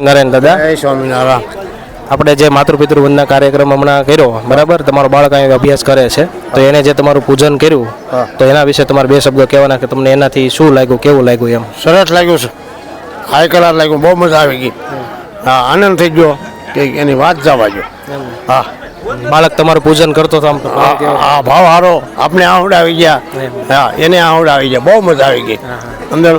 નારાયણ દાદા, જય સ્વામિનારાયણ. આપણે જે માતૃપિતૃ વંદના કાર્યક્રમ હમણાં કર્યો, બરાબર, તમારો બાળક અહીં અભ્યાસ કરે છે, તો એને જે તમારું પૂજન કર્યું, તો એના વિશે તમારે બે શબ્દો કહેવાના કે તમને એનાથી શું લાગ્યું, કેવું લાગ્યું એમ? સરસ લાગ્યું છે, હાઈ કલર લાગ્યું, બહુ મજા આવી ગઈ. હા, આનંદ થઈ ગયો કે એની વાત જવા જો. હા, બાળક તમારું પૂજન કરતો હતો, આમ તો હા, ભાવ સારો આપણે આવડાવી ગયા. હા, એને આવડાવી ગયા, બહુ મજા આવી ગઈ અંદર.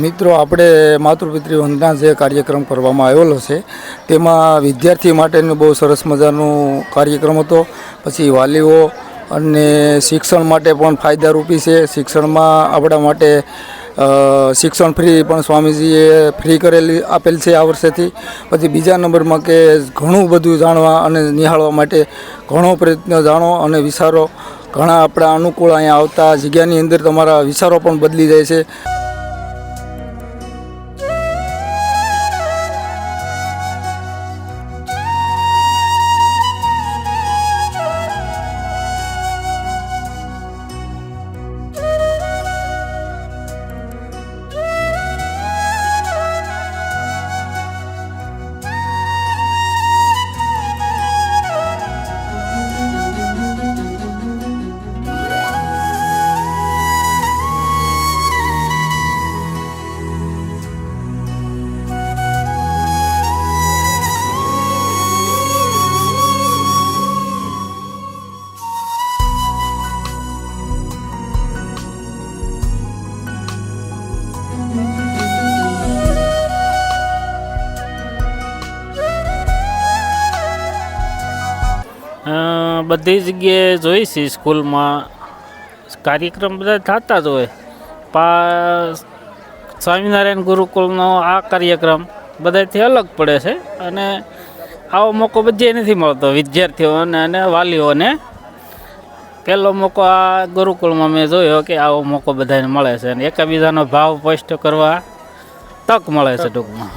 મિત્રો, આપણે માતૃપિતૃ વંદના જે કાર્યક્રમ કરવામાં આવેલો છે તેમાં વિદ્યાર્થી માટેનું બહુ સરસ મજાનું કાર્યક્રમ હતો. પછી વાલીઓ અને શિક્ષણ માટે પણ ફાયદારૂપી છે. શિક્ષણમાં આપણા માટે શિક્ષણ ફ્રી પણ સ્વામીજીએ ફ્રી આપેલ છે આ વર્ષેથી. પછી બીજા નંબરમાં કે ઘણું બધું જાણવા અને નિહાળવા માટે ઘણો પ્રયત્ન જાણો અને વિચારો ઘણા આપણા અનુકૂળ અહીંયા આવતા જગ્યાની અંદર તમારા વિચારો પણ બદલી જાય છે. બધી જગ્યાએ જોઈ છે, સ્કૂલમાં કાર્યક્રમ બધા થતા જ હોય. સ્વામિનારાયણ ગુરુકુળનો આ કાર્યક્રમ બધાથી અલગ પડે છે અને આવો મોકો બધે નથી મળતો વિદ્યાર્થીઓને અને વાલીઓને. પહેલો મોકો આ ગુરુકુળમાં મેં જોયો કે આવો મોકો બધાને મળે છે અને એકબીજાનો ભાવ સ્પષ્ટ કરવા તક મળે છે ટૂંકમાં.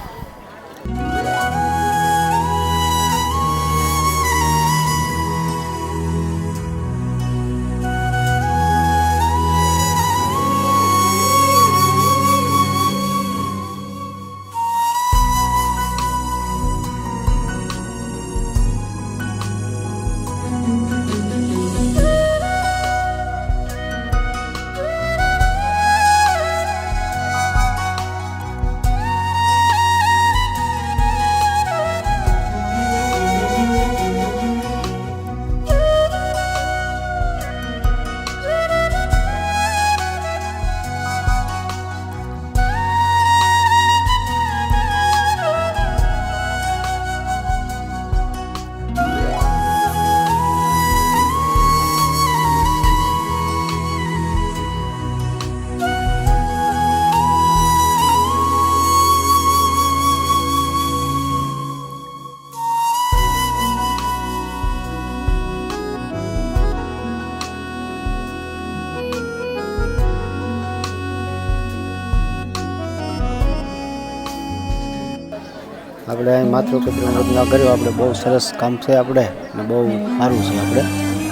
આપણે અહીં માતૃપિતૃ વંદના કર્યો, આપણે બહુ સરસ કામ છે આપણે ને બહુ સારું છે આપણે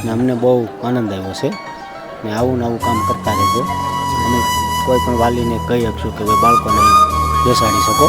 ને અમને બહુ આનંદ આવ્યો છે ને આવું કામ કરતા રહેજો. અને કોઈ પણ વાલીને કહી શકશું કે ભાઈ બાળકોને બેસાડી શકો.